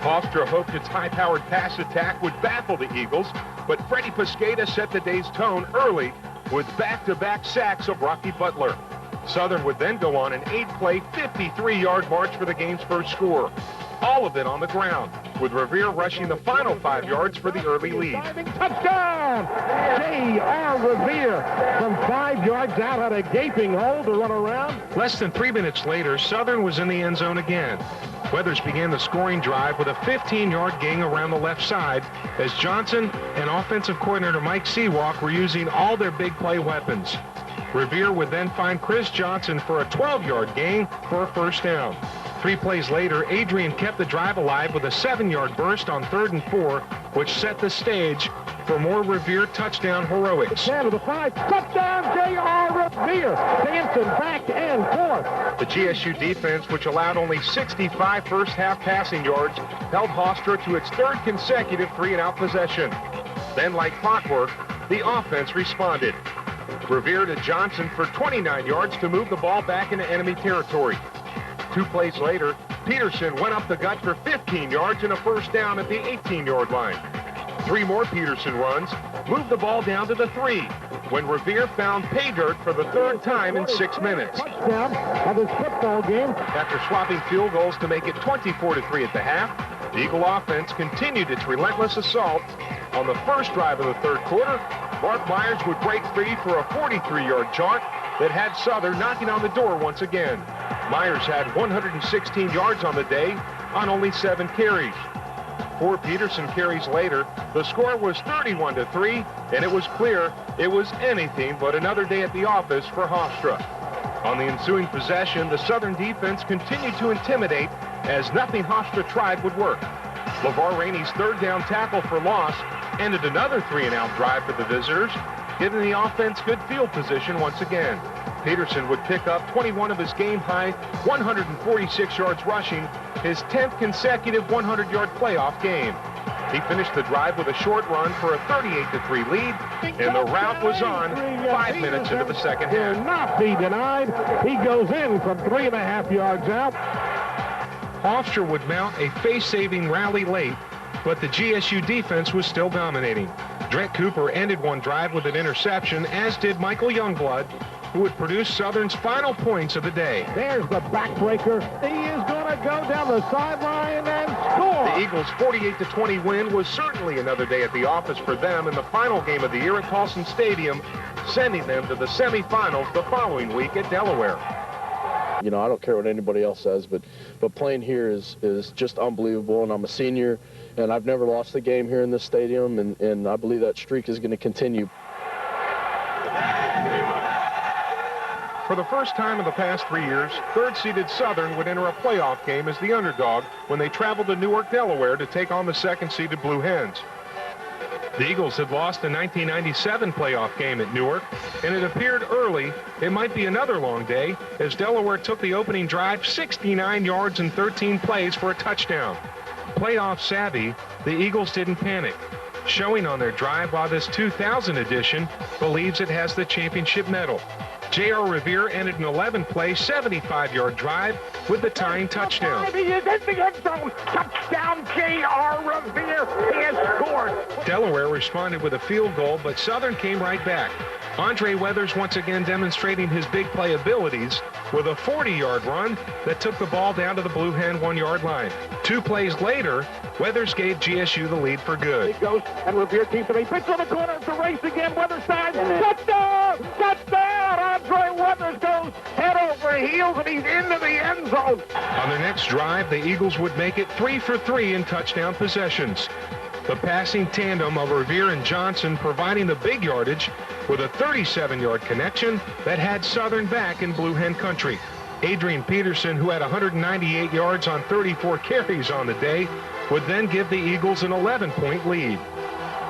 Hofstra hoped its high-powered pass attack would baffle the Eagles, but Freddie Pesqueda set the day's tone early with back-to-back sacks of Rocky Butler. Southern would then go on an 8-play, 53-yard march for the game's first score. All of it on the ground, with Revere rushing the final 5 yards for the early lead. Touchdown! J.R. Revere from 5 yards out had a gaping hole to run around. Less than 3 minutes later, Southern was in the end zone again. Weathers began the scoring drive with a 15-yard gain around the left side as Johnson and offensive coordinator Mike Seawalk were using all their big play weapons. Revere would then find Chris Johnson for a 12-yard gain for a first down. 3 plays later, Adrian kept the drive alive with a 7-yard burst on 3rd and 4, which set the stage for more Revere touchdown heroics. 10 to the 5, touchdown J.R. Revere, dancing back and forth. The GSU defense, which allowed only 65 first-half passing yards, held Hofstra to its 3rd consecutive 3-and-out possession. Then, like clockwork, the offense responded. Revere to Johnson for 29 yards to move the ball back into enemy territory. 2 plays later, Peterson went up the gut for 15 yards and a first down at the 18-yard line. 3 more Peterson runs moved the ball down to the 3 when Revere found pay dirt for the 3rd time in 6 minutes. Touchdown of this football game. After swapping field goals to make it 24-3 at the half, the Eagle offense continued its relentless assault. On the first drive of the 3rd quarter, Mark Myers would break free for a 43-yard jaunt that had Southern knocking on the door once again. Myers had 116 yards on the day on only 7 carries. 4 Peterson carries later, the score was 31-3, and it was clear it was anything but another day at the office for Hofstra. On the ensuing possession, the Southern defense continued to intimidate as nothing Hofstra tried would work. LeVar Rainey's 3rd down tackle for loss ended another 3-and-out drive for the visitors, giving the offense good field position once again. Peterson would pick up 21 of his game-high 146 yards rushing, his 10th consecutive 100-yard playoff game. He finished the drive with a short run for a 38-3 lead, and the route was on 5 minutes into the second half. Will not be denied. He goes in from 3.5 yards out. Hofstra would mount a face-saving rally late, but the GSU defense was still dominating. Drake Cooper ended one drive with an interception, as did Michael Youngblood, who would produce Southern's final points of the day. There's the backbreaker. He is going to go down the sideline and score. The Eagles' 48-20 win was certainly another day at the office for them in the final game of the year at Paulson Stadium, sending them to the semifinals the following week at Delaware. You know, I don't care what anybody else says, but playing here is just unbelievable, and I'm a senior, and I've never lost a game here in this stadium, and I believe that streak is going to continue. For the first time in the past 3 years, third-seeded Southern would enter a playoff game as the underdog when they traveled to Newark, Delaware to take on the second-seeded Blue Hens. The Eagles had lost the 1997 playoff game at Newark, and it appeared early it might be another long day as Delaware took the opening drive 69 yards and 13 plays for a touchdown. Playoff savvy, the Eagles didn't panic, showing on their drive why this 2000 edition believes it has the championship medal. J.R. Revere ended an 11-play, 75-yard drive with the tying touchdown. He is in the end zone. Touchdown, J.R. Revere. He has scored. Delaware responded with a field goal, but Southern came right back. Andre Weathers once again demonstrating his big play abilities with a 40-yard run that took the ball down to the Blue Hen 1-yard line. 2 plays later, Weathers gave GSU the lead for good. He goes, and Revere keeps it. He pitch on the corner. It's a race again. Weathers side. Touchdown! Touchdown! Andre Weathers goes head over heels, and he's into the end zone. On their next drive, the Eagles would make it 3 for 3 in touchdown possessions. The passing tandem of Revere and Johnson providing the big yardage with a 37-yard connection that had Southern back in Blue Hen country. Adrian Peterson, who had 198 yards on 34 carries on the day, would then give the Eagles an 11-point lead.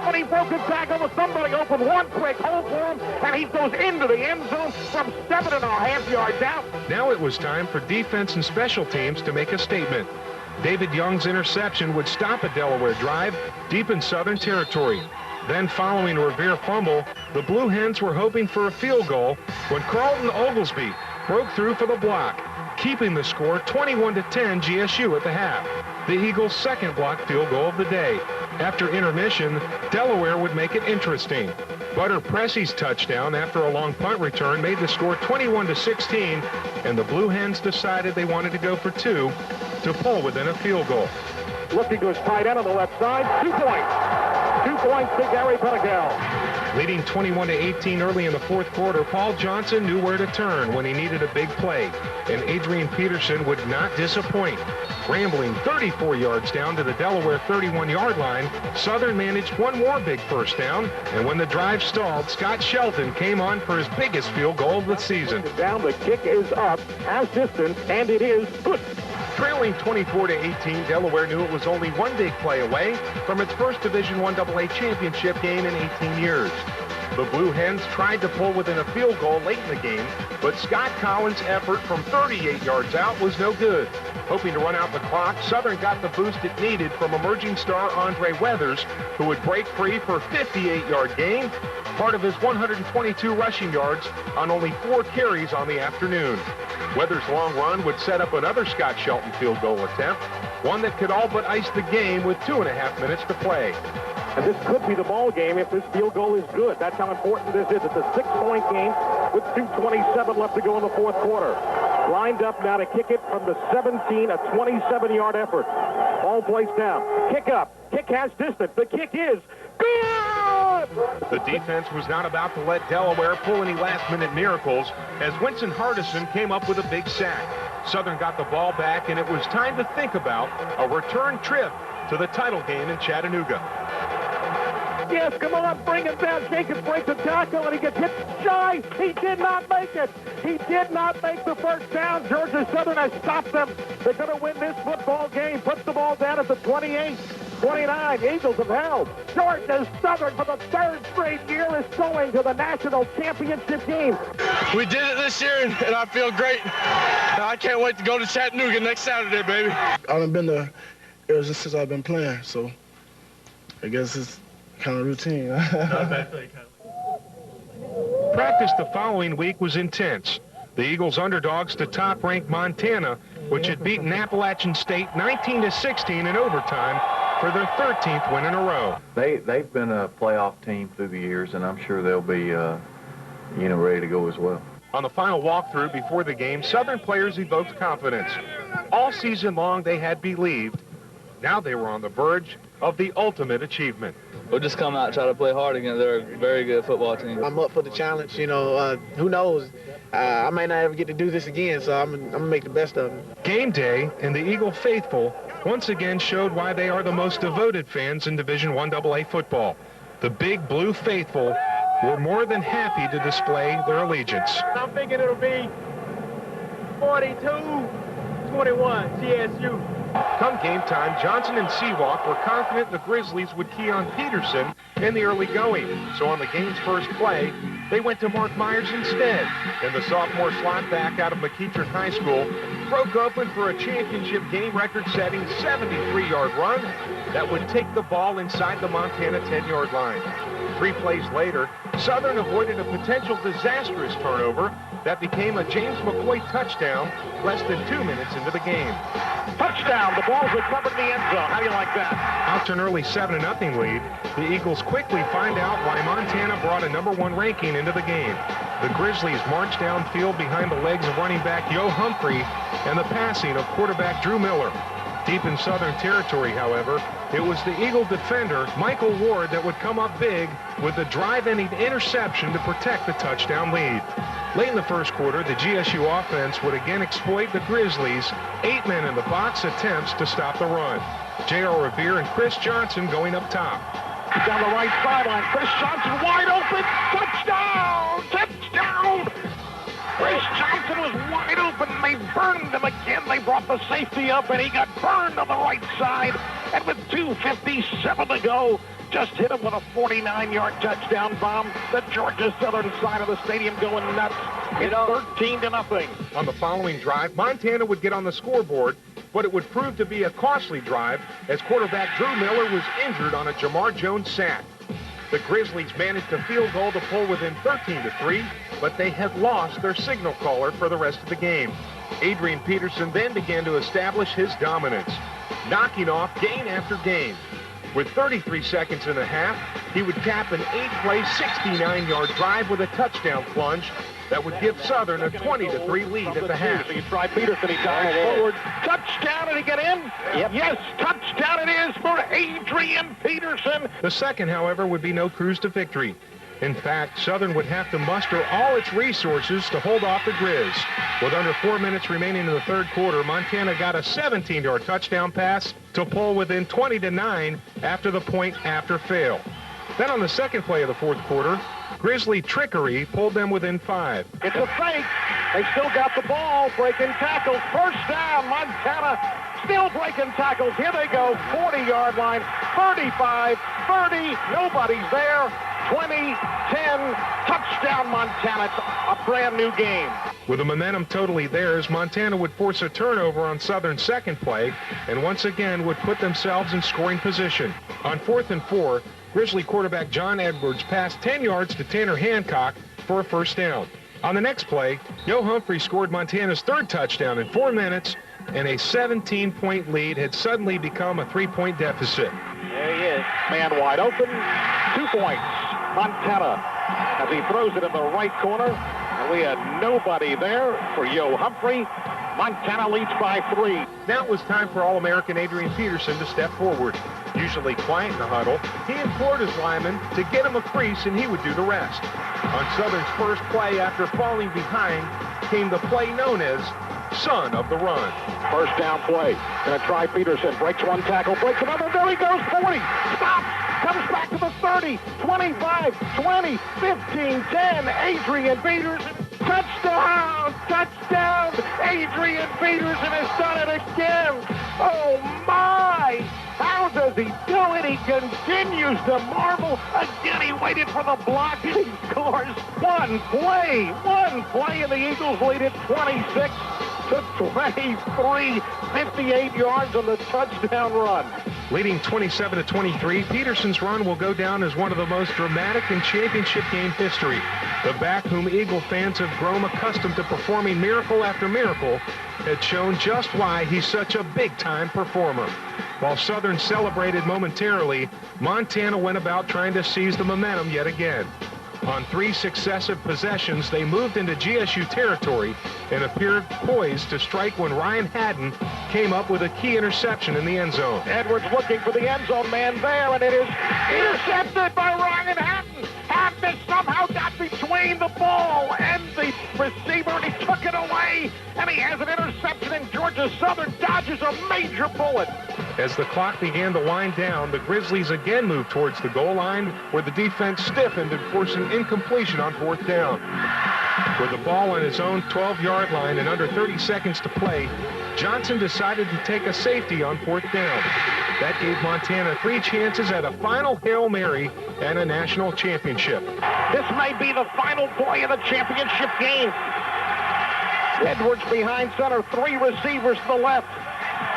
When he broke his tackle with somebody open, one quick hole for him, and he goes into the end zone from 7.5 yards out. Now it was time for defense and special teams to make a statement. David Young's interception would stop a Delaware drive deep in Southern territory. Then following a Revere fumble, the Blue Hens were hoping for a field goal when Carlton Oglesby broke through for the block, keeping the score 21-10 GSU at the half. The Eagles' second blocked field goal of the day. After intermission, Delaware would make it interesting. Butter Pressey's touchdown after a long punt return made the score 21-16, and the Blue Hens decided they wanted to go for 2 to pull within a field goal. Looking to his tight end on the left side. 2 points. 2 points to Gary Pettigale. Leading 21-18 early in the fourth quarter, Paul Johnson knew where to turn when he needed a big play, and Adrian Peterson would not disappoint. Rambling 34 yards down to the Delaware 31-yard line, Southern managed one more big first down, and when the drive stalled, Scott Shelton came on for his biggest field goal of the season. Down, the kick is up, as distant, and it is good. Trailing 24-18, Delaware knew it was only one big play away from its first Division I AA championship game in 18 years. The Blue Hens tried to pull within a field goal late in the game, but Scott Collins' effort from 38 yards out was no good. Hoping to run out the clock, Southern got the boost it needed from emerging star Andre Weathers, who would break free for a 58-yard gain, part of his 122 rushing yards on only 4 carries on the afternoon. Weathers' long run would set up another Scott Shelton field goal attempt, one that could all but ice the game with 2.5 minutes to play. And this could be the ball game if this field goal is good. That's how important this is. It's a 6-point game with 2:27 left to go in the fourth quarter. Lined up now to kick it from the 17, a 27-yard effort. Ball placed down. Kick up. Kick has distance. The kick is good! The defense was not about to let Delaware pull any last-minute miracles as Winston Hardison came up with a big sack. Southern got the ball back, and it was time to think about a return trip to the title game in Chattanooga. Yes, come on, bring it down. Jacobs breaks the tackle, and he gets hit shy. He did not make it. He did not make the first down. Georgia Southern has stopped them. They're going to win this football game. Puts the ball down at the 28. 29, Eagles have held. Georgia Southern, for the 3rd straight year, is going to the national championship game. We did it this year, and I feel great. I can't wait to go to Chattanooga next Saturday, baby. I haven't been there ever since I've been playing, so I guess it's kind of routine. Practice the following week was intense. The Eagles underdogs to top-ranked Montana, which had beaten Appalachian State 19-16 in overtime for their 13th win in a row. They've been a playoff team through the years, and I'm sure they'll be, ready to go as well. On the final walkthrough before the game, Southern players evoked confidence. All season long, they had believed. Now they were on the verge of the ultimate achievement. We'll just come out and try to play hard again. They're a very good football team. I'm up for the challenge. Who knows? I may not ever get to do this again, so I'm going to make the best of it. Game day, and the Eagle faithful once again showed why they are the most devoted fans in Division I AA football. The Big Blue faithful were more than happy to display their allegiance. I'm thinking it'll be 42-21 GSU. Come game time, Johnson and Seawalk were confident the Grizzlies would key on Peterson in the early going. So on the game's first play, they went to Mark Myers instead. And the sophomore slot back out of McEachern High School broke open for a championship game record-setting 73-yard run that would take the ball inside the Montana 10-yard line. 3 plays later, Southern avoided a potential disastrous turnover that became a James McCoy touchdown less than 2 minutes into the game. Touchdown! The ball's recovered in the end zone. How do you like that? Out to an early 7-0 lead, the Eagles quickly find out why Montana brought a #1 ranking into the game. The Grizzlies marched downfield behind the legs of running back Yo Humphrey and the passing of quarterback Drew Miller. Deep in Southern territory, however, it was the Eagle defender, Michael Ward, that would come up big with a drive-ending interception to protect the touchdown lead. Late in the first quarter, the GSU offense would again exploit the Grizzlies' 8-men-in-the-box attempts to stop the run. J.R. Revere and Chris Johnson going up top. Down the right sideline, Chris Johnson wide open, touchdown! Touchdown! Chris Johnson was wide open, and they burned him again. They brought the safety up, and he got burned on the right side. And with 2:57 to go, just hit him with a 49-yard touchdown bomb. The Georgia Southern side of the stadium going nuts. It's 13-0. On the following drive, Montana would get on the scoreboard, but it would prove to be a costly drive as quarterback Drew Miller was injured on a Jamar Jones sack. The Grizzlies managed a field goal to pull within 13-3, but they had lost their signal caller for the rest of the game. Adrian Peterson then began to establish his dominance, knocking off gain after gain. With 33 seconds in the half, he would cap an 8-play, 69-yard drive with a touchdown plunge that would give Southern a 20-3 lead at the half. He tried Peterson, he dives forward. Touchdown, did he get in? Yep. Yes, touchdown it is for Adrian Peterson. The second, however, would be no cruise to victory. In fact, Southern would have to muster all its resources to hold off the Grizz. With under 4 minutes remaining in the third quarter, Montana got a 17-yard touchdown pass to pull within 20-9 after the point after fail. Then on the second play of the fourth quarter, Grizzly trickery pulled them within 5. It's a fake. They still got the ball, breaking tackles. First down, Montana still breaking tackles. Here they go, 40-yard line, 35, 30, nobody's there. 20, 10, touchdown Montana. It's a brand new game. With the momentum totally theirs, Montana would force a turnover on Southern's second play and once again would put themselves in scoring position. On 4th and 4, Grizzly quarterback John Edwards passed 10 yards to Tanner Hancock for a first down. On the next play, Yo Humphrey scored Montana's third touchdown in 4 minutes, and a 17-point lead had suddenly become a 3-point deficit. There he is, man wide open, 2 points. Montana, as he throws it in the right corner, and we had nobody there for Yo Humphrey. Montana leads by 3. Now it was time for All-American Adrian Peterson to step forward. Usually quiet in the huddle, he implored his lineman to get him a crease and he would do the rest. On Southern's first play after falling behind came the play known as Son of the Run. First down play. Gonna try Peterson. Breaks one tackle, breaks another. There he goes, 40. Stops. Comes back to the 30, 25, 20, 15, 10. Adrian Peterson. Touchdown! Touchdown! Adrian Peterson has done it again. Oh, my! How does he do it? He continues to marvel. Again, he waited for the block. He scores one play, and the Eagles lead it 26 to 23, 58 yards on the touchdown run. Leading 27-23, Peterson's run will go down as one of the most dramatic in championship game history. The back whom Eagle fans have grown accustomed to performing miracle after miracle had shown just why he's such a big-time performer. While Southern celebrated momentarily, Montana went about trying to seize the momentum yet again. On 3 successive possessions, they moved into GSU territory and appeared poised to strike when Ryan Haddon came up with a key interception in the end zone. Edwards looking for the end zone man there, and it is intercepted by Ryan Haddon. Haddon somehow got between the ball and the receiver, and he took it away, and he has an interception, and Georgia Southern dodges a major bullet. As the clock began to wind down, the Grizzlies again moved towards the goal line, where the defense stiffened and forced an incompletion on 4th down. With the ball on his own 12-yard line and under 30 seconds to play, Johnson decided to take a safety on 4th down. That gave Montana 3 chances at a final Hail Mary and a national championship. This may be the final play of the championship game. Edwards behind center, 3 receivers to the left.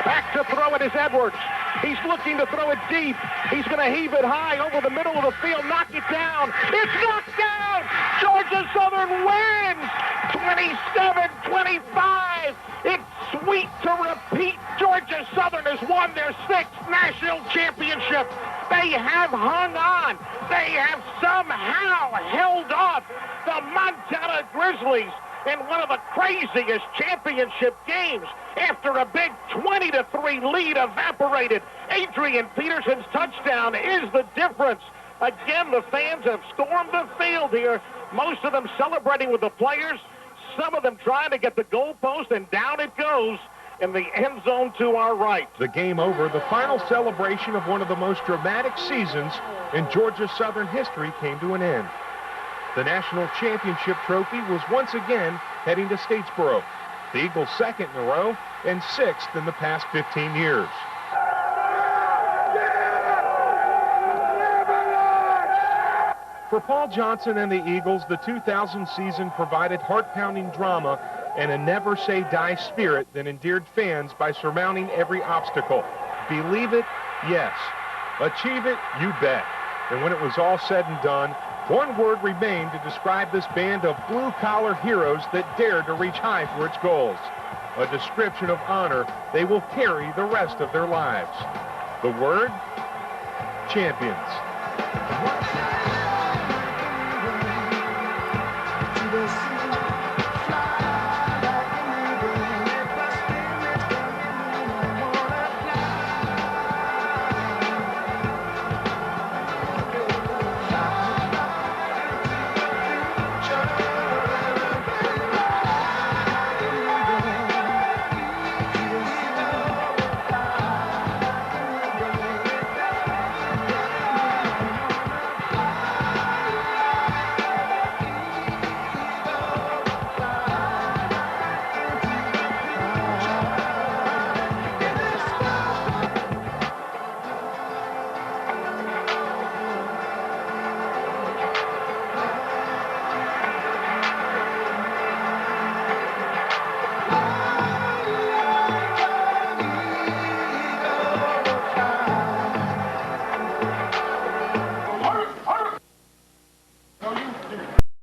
Back to throw it is Edwards. He's looking to throw it deep. He's going to heave it high over the middle of the field, knock it down. It's knocked down. Georgia Southern wins 27-25. It's sweet to repeat. Georgia Southern has won their 6th national championship. They have hung on. They have somehow held off the Montana Grizzlies in one of the craziest championship games after a big 20-3 lead evaporated. Adrian Peterson's touchdown is the difference. Again, the fans have stormed the field here, most of them celebrating with the players, some of them trying to get the goalpost, and down it goes in the end zone to our right. The game over, the final celebration of one of the most dramatic seasons in Georgia Southern history came to an end. The national championship trophy was once again heading to Statesboro. The Eagles' 2nd in a row and 6th in the past 15 years. For Paul Johnson and the Eagles, the 2000 season provided heart-pounding drama and a never-say-die spirit that endeared fans by surmounting every obstacle. Believe it? Yes. Achieve it? You bet. And when it was all said and done, one word remained to describe this band of blue-collar heroes that dared to reach high for its goals. A description of honor they will carry the rest of their lives. The word? Champions.